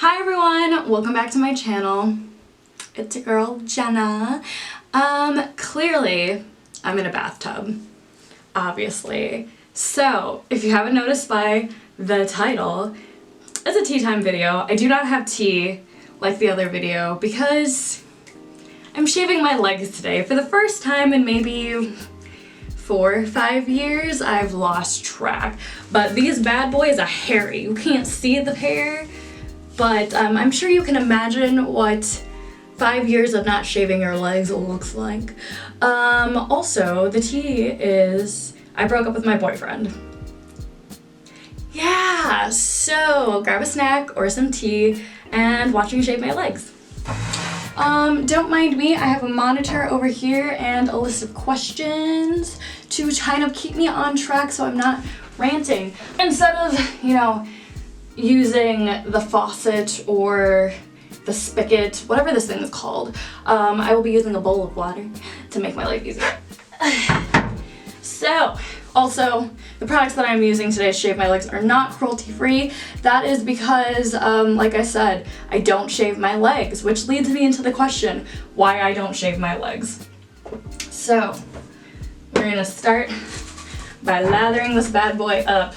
Hi everyone, welcome back to my channel. It's your girl Jenna. Clearly I'm in a bathtub, obviously. So if you haven't noticed by the title, it's a tea time video. I do not have tea like the other video because I'm shaving my legs today. For the first time in maybe 4 or 5 years, I've lost track. But these bad boys are hairy. You can't see the hair. But I'm sure you can imagine what 5 years of not shaving your legs looks like. Also, the tea is I broke up with my boyfriend. Yeah, so grab a snack or some tea and watch me shave my legs. Don't mind me, I have a monitor over here and a list of questions to kind of keep me on track so I'm not ranting. Instead of, using the faucet or the spigot, whatever this thing is called, I will be using a bowl of water to make my life easier. So, also, the products that I'm using today to shave my legs are not cruelty-free. That is because, like I said, I don't shave my legs, which leads me into the question, why I don't shave my legs. So, we're gonna start by lathering this bad boy up.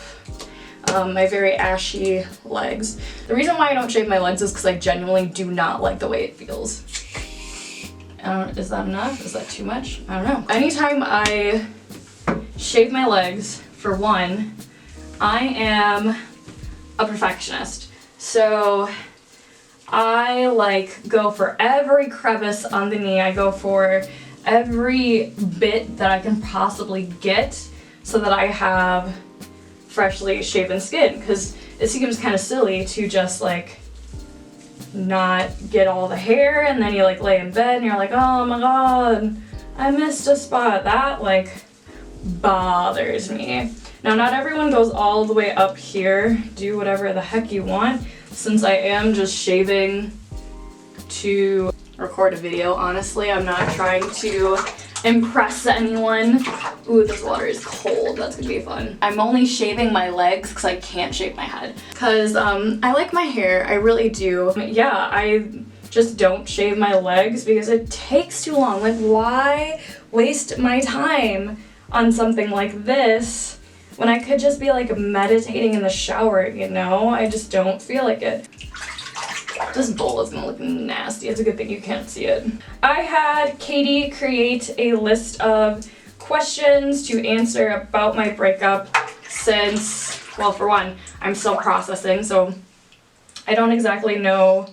My very ashy legs. The reason why I don't shave my legs is because I genuinely do not like the way it feels. Is that enough? Is that too much? I don't know. Anytime I shave my legs, for one, I am a perfectionist. So I go for every crevice on the knee. I go for every bit that I can possibly get so that I have freshly shaven skin, because it seems kind of silly to just not get all the hair and then you lay in bed and you're like, oh my god, I missed a spot. That bothers me. Now, not everyone goes all the way up here. Do whatever the heck you want. Since I am just shaving to record a video, honestly, I'm not trying to impress anyone. Ooh, this water is cold. That's gonna be fun. I'm only shaving my legs because I can't shave my head. Because I like my hair, I really do. Yeah, I just don't shave my legs because it takes too long. Why waste my time on something like this when I could just be meditating in the shower, I just don't feel like it. This bowl is gonna look nasty. It's a good thing you can't see it. I had Katie create a list of questions to answer about my breakup since, well, for one, I'm still processing, so I don't exactly know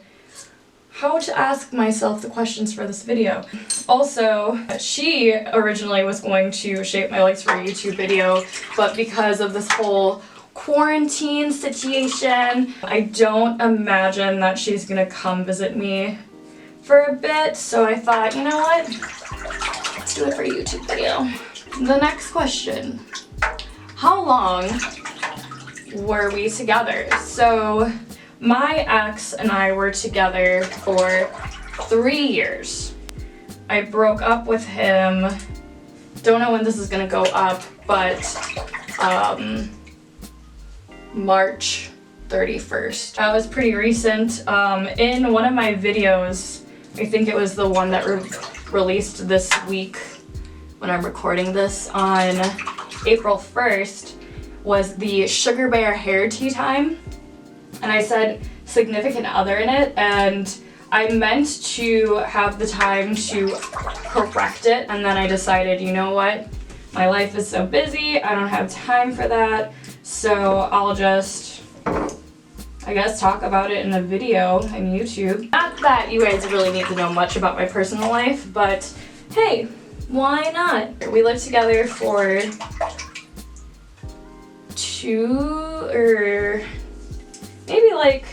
how to ask myself the questions for this video. Also, she originally was going to shave my legs for a YouTube video, but because of this whole quarantine situation, I don't imagine that she's gonna come visit me for a bit, so I thought, you know what? Let's do it for a YouTube video. The next question. How long were we together? So, my ex and I were together for 3 years. I broke up with him, don't know when this is gonna go up, but March 31st. That was pretty recent. In one of my videos, I think it was the one that released this week when I'm recording this on April 1st, was the Sugar Bear hair tea time. And I said significant other in it, and I meant to have the time to correct it, and then I decided, you know what? My life is so busy, I don't have time for that. So I'll just, I guess, talk about it in a video on YouTube. Not that you guys really need to know much about my personal life, but hey, why not? We lived together for 2 or maybe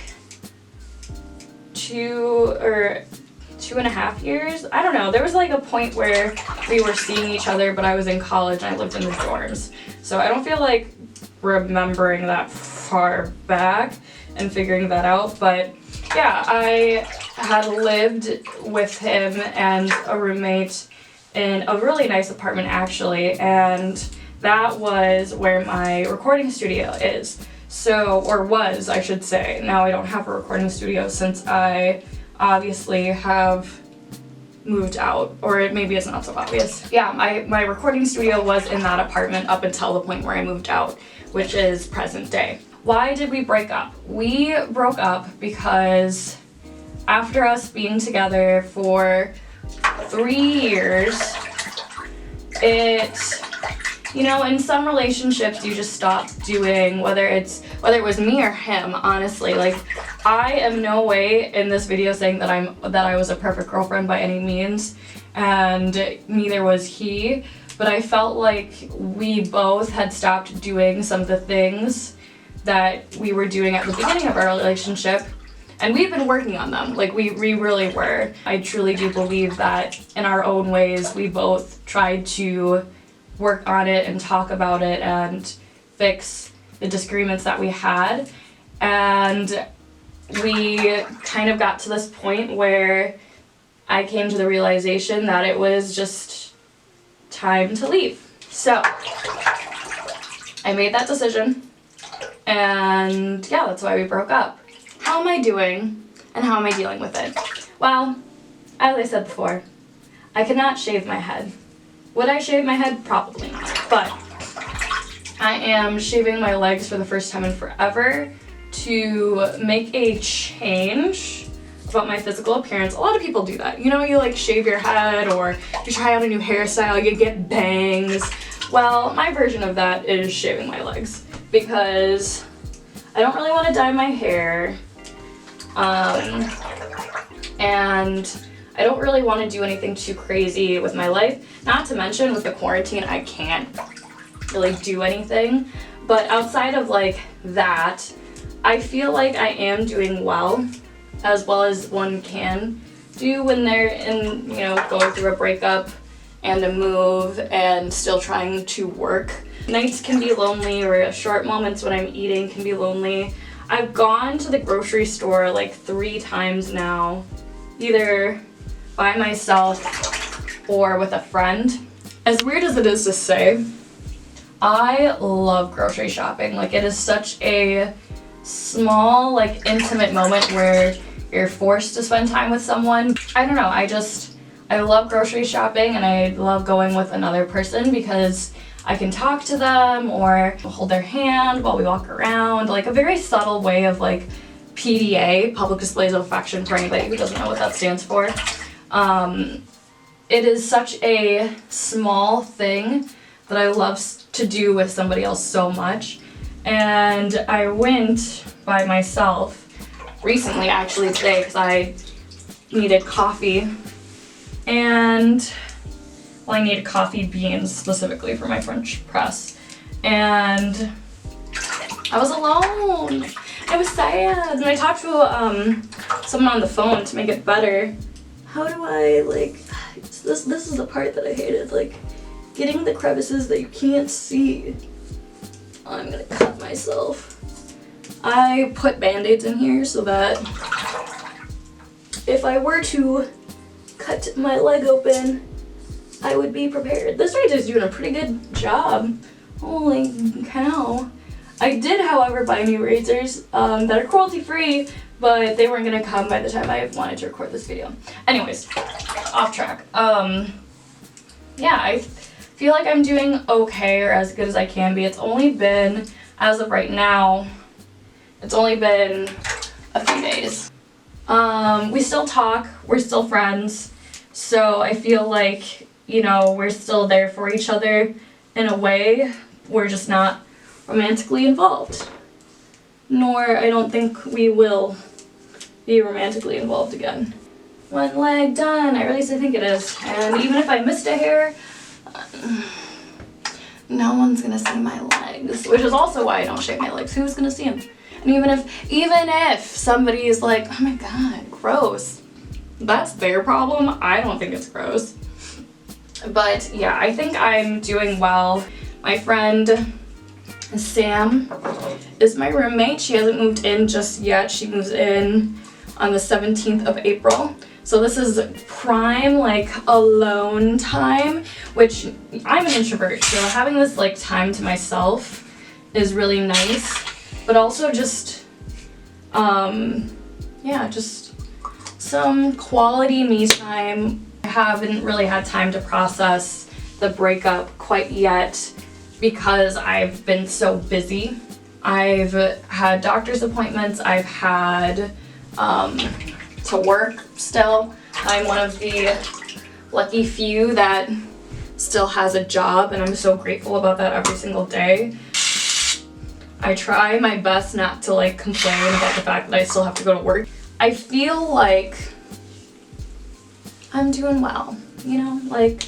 2 or 2.5 years. I don't know. There was a point where we were seeing each other, but I was in college and I lived in the dorms. So I don't feel like remembering that far back and figuring that out, but yeah, I had lived with him and a roommate in a really nice apartment actually, and that was where my recording studio is. So, or was, I should say. Now I don't have a recording studio since I obviously have moved out, or maybe it's not so obvious. Yeah, my recording studio was in that apartment up until the point where I moved out, which is present day. Why did we break up? We broke up because after us being together for 3 years, you know, in some relationships you just stop doing, whether it was me or him, honestly. Like, I am no way in this video saying that I was a perfect girlfriend by any means, and neither was he, but I felt like we both had stopped doing some of the things that we were doing at the beginning of our relationship, and we've been working on them. Like, we really were. I truly do believe that in our own ways we both tried to work on it and talk about it and fix the disagreements that we had, and we kind of got to this point where I came to the realization that it was just time to leave. So I made that decision, and yeah, that's why we broke up. How am I doing, and how am I dealing with it? Well, as I said before, I cannot shave my head. Would I shave my head? Probably not. But I am shaving my legs for the first time in forever to make a change about my physical appearance. A lot of people do that. You know, you like shave your head, or you try out a new hairstyle, you get bangs. Well, my version of that is shaving my legs because I don't really want to dye my hair. And I don't really want to do anything too crazy with my life. Not to mention, with the quarantine, I can't really do anything. But outside of like that, I feel like I am doing well as one can do when they're in, you know, going through a breakup and a move and still trying to work. Nights can be lonely, or short moments when I'm eating can be lonely. I've gone to the grocery store like 3 times now, either by myself or with a friend. As weird as it is to say, I love grocery shopping. Like, it is such a small, like, intimate moment where you're forced to spend time with someone. I don't know, I love grocery shopping, and I love going with another person because I can talk to them or hold their hand while we walk around. Like, a very subtle way of like PDA, public displays of affection, for anybody who doesn't know what that stands for. It is such a small thing that I love to do with somebody else so much. And I went by myself recently, actually today, because I needed coffee. And, well, I needed coffee beans specifically for my French press. And I was alone. I was sad. And I talked to someone on the phone to make it better. How do I, like, this is the part that I hated, like, getting the crevices that you can't see. I'm gonna cut myself. I put band-aids in here so that if I were to cut my leg open, I would be prepared. This razor's doing a pretty good job. Holy cow. I did, however, buy new razors that are cruelty-free, but they weren't gonna come by the time I wanted to record this video. Anyways, off track. Yeah, I feel like I'm doing okay, or as good as I can be. It's only been, as of right now, it's only been a few days. We still talk, we're still friends, so I feel like, you know, we're still there for each other in a way. We're just not romantically involved. Nor, I don't think we will be romantically involved again. One leg done, or at least I think it is. And even if I missed a hair, no one's gonna see my legs, which is also why I don't shave my legs. Who's gonna see them? And even if somebody is like, oh my god, gross, that's their problem. I don't think it's gross. But yeah, I think I'm doing well. My friend Sam is my roommate. She hasn't moved in just yet. She moves in on the 17th of April. So this is prime, like, alone time, which I'm an introvert, so having this, like, time to myself is really nice. but also just, yeah, just some quality me time. I haven't really had time to process the breakup quite yet because I've been so busy. I've had doctor's appointments, I've had to work still. I'm one of the lucky few that still has a job, and I'm so grateful about that every single day. I try my best not to like complain about the fact that I still have to go to work. I feel like I'm doing well, you know, like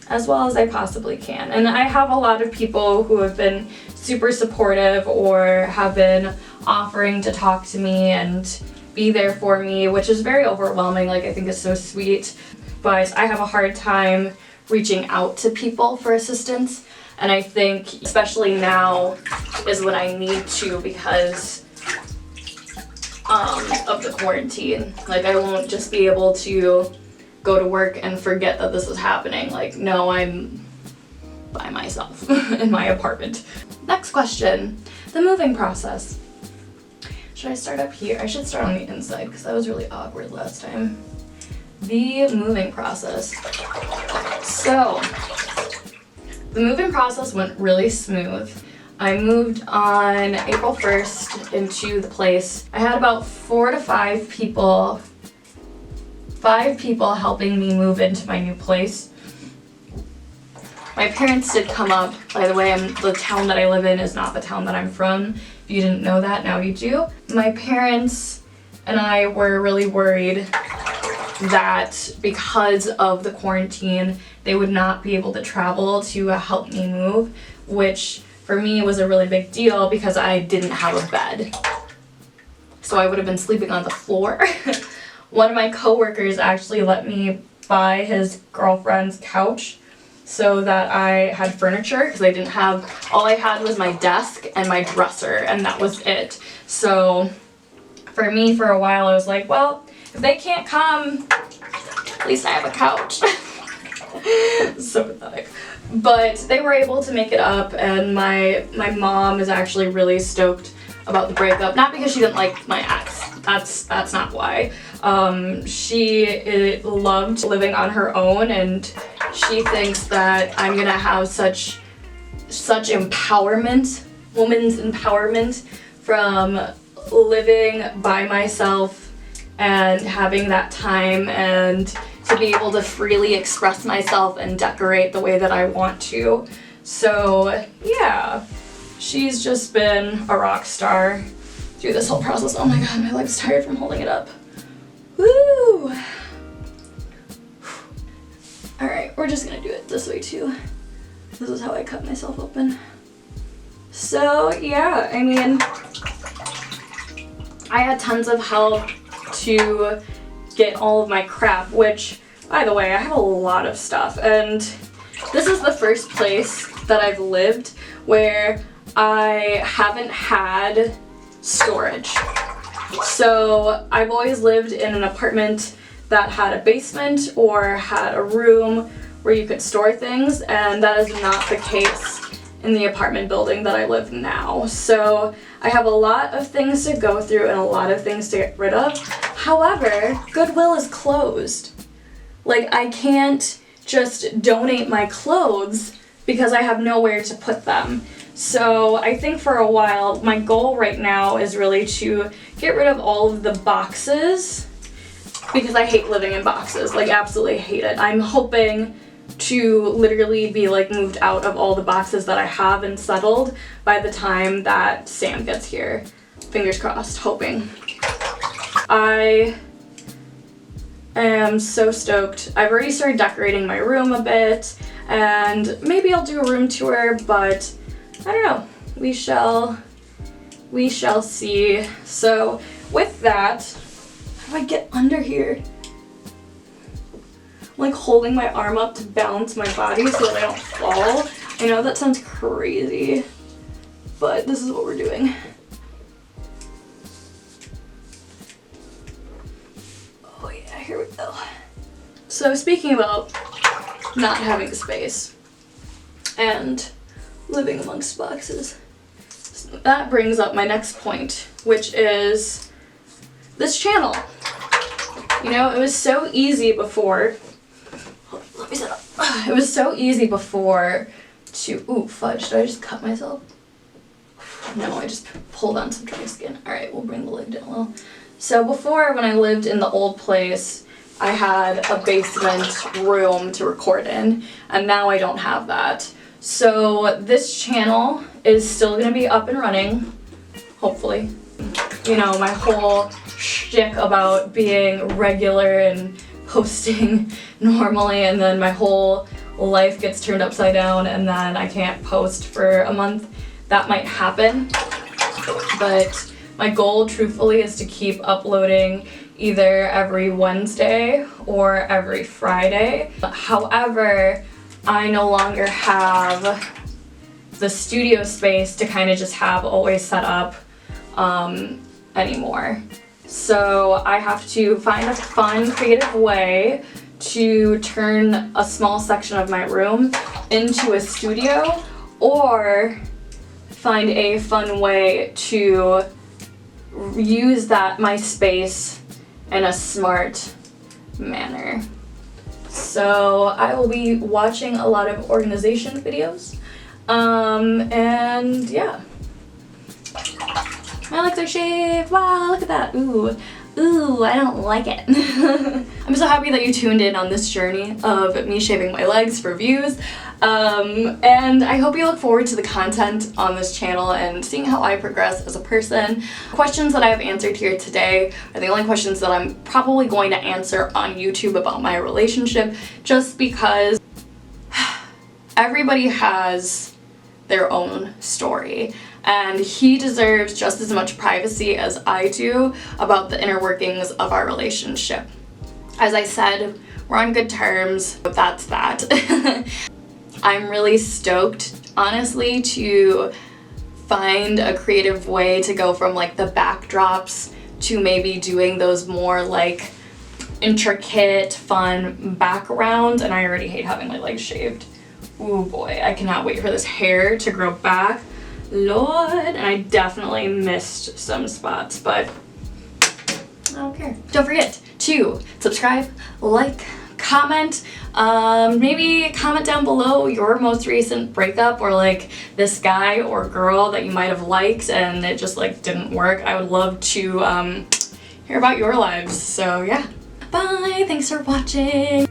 as well as I possibly can. And I have a lot of people who have been super supportive or have been offering to talk to me and be there for me, which is very overwhelming. Like, I think it's so sweet, but I have a hard time reaching out to people for assistance. And I think especially now is when I need to, because of the quarantine. Like, I won't just be able to go to work and forget that this is happening. Like, no, I'm by myself in my apartment. Next question, the moving process. Should I start up here? I should start on the inside because that was really awkward last time. The moving process. So, the moving process went really smooth. I moved on April 1st into the place. I had about 4 to 5 people helping me move into my new place. My parents did come up. By the way, the town that I live in is not the town that I'm from. If you didn't know that, now you do. My parents and I were really worried that because of the quarantine, they would not be able to travel to help me move, which for me was a really big deal because I didn't have a bed. So I would have been sleeping on the floor. One of my coworkers actually let me buy his girlfriend's couch so that I had furniture, because I didn't have, all I had was my desk and my dresser, and that was it. So for me, for a while, I was like, well, if they can't come, at least I have a couch. So pathetic. But they were able to make it up, and my mom is actually really stoked about the breakup. Not because she didn't like my ex. That's not why. She loved living on her own, and she thinks that I'm gonna have such empowerment, woman's empowerment, from living by myself and having that time and to be able to freely express myself and decorate the way that I want to. So yeah, she's just been a rock star through this whole process. Oh my god, my leg's tired from holding it up. Woo! Alright, we're just gonna do it this way too. This is how I cut myself open. So yeah, I mean, I had tons of help to get all of my crap, which, by the way, I have a lot of stuff, and this is the first place that I've lived where I haven't had storage. So I've always lived in an apartment that had a basement or had a room where you could store things, and that is not the case in the apartment building that I live now. So I have a lot of things to go through and a lot of things to get rid of. However, Goodwill is closed. Like, I can't just donate my clothes because I have nowhere to put them. So I think for a while, my goal right now is really to get rid of all of the boxes, because I hate living in boxes, like absolutely hate it. I'm hoping to literally be like moved out of all the boxes that I have and settled by the time that Sam gets here. Fingers crossed, hoping. I am so stoked. I've already started decorating my room a bit, and maybe I'll do a room tour, but I don't know. We shall see. So with that, how do I get under here? I'm like holding my arm up to balance my body so that I don't fall. I know that sounds crazy, but this is what we're doing. Oh yeah, here we go. So speaking about not having space and living amongst boxes, that brings up my next point, which is this channel. You know, it was so easy before. Let me set up. It was so easy before to. Ooh, fudge. Did I just cut myself? No, I just pulled on some dry skin. Alright, we'll bring the lid down a little. So before, when I lived in the old place, I had a basement room to record in, and now I don't have that. So this channel is still going to be up and running, hopefully. You know, my whole shtick about being regular and posting normally, and then my whole life gets turned upside down, and then I can't post for a month. That might happen, but my goal, truthfully, is to keep uploading either every Wednesday or every Friday. However, I no longer have the studio space to kind of just have always set up anymore. So I have to find a fun, creative way to turn a small section of my room into a studio, or find a fun way to use my space in a smart manner. So I will be watching a lot of organization videos, and yeah. My legs are shaved. Wow, look at that. Ooh, I don't like it. I'm so happy that you tuned in on this journey of me shaving my legs for views. And I hope you look forward to the content on this channel and seeing how I progress as a person. Questions that I have answered here today are the only questions that I'm probably going to answer on YouTube about my relationship, just because everybody has their own story. And he deserves just as much privacy as I do about the inner workings of our relationship. As I said, we're on good terms, but that's that. I'm really stoked, honestly, to find a creative way to go from like the backdrops to maybe doing those more like intricate, fun backgrounds. And I already hate having my legs shaved. Ooh boy, I cannot wait for this hair to grow back. Lord, and I definitely missed some spots, but I don't care. Don't forget to subscribe, like, comment, maybe comment down below your most recent breakup, or like this guy or girl that you might have liked and it just like didn't work. I would love to hear about your lives. So yeah, bye, thanks for watching.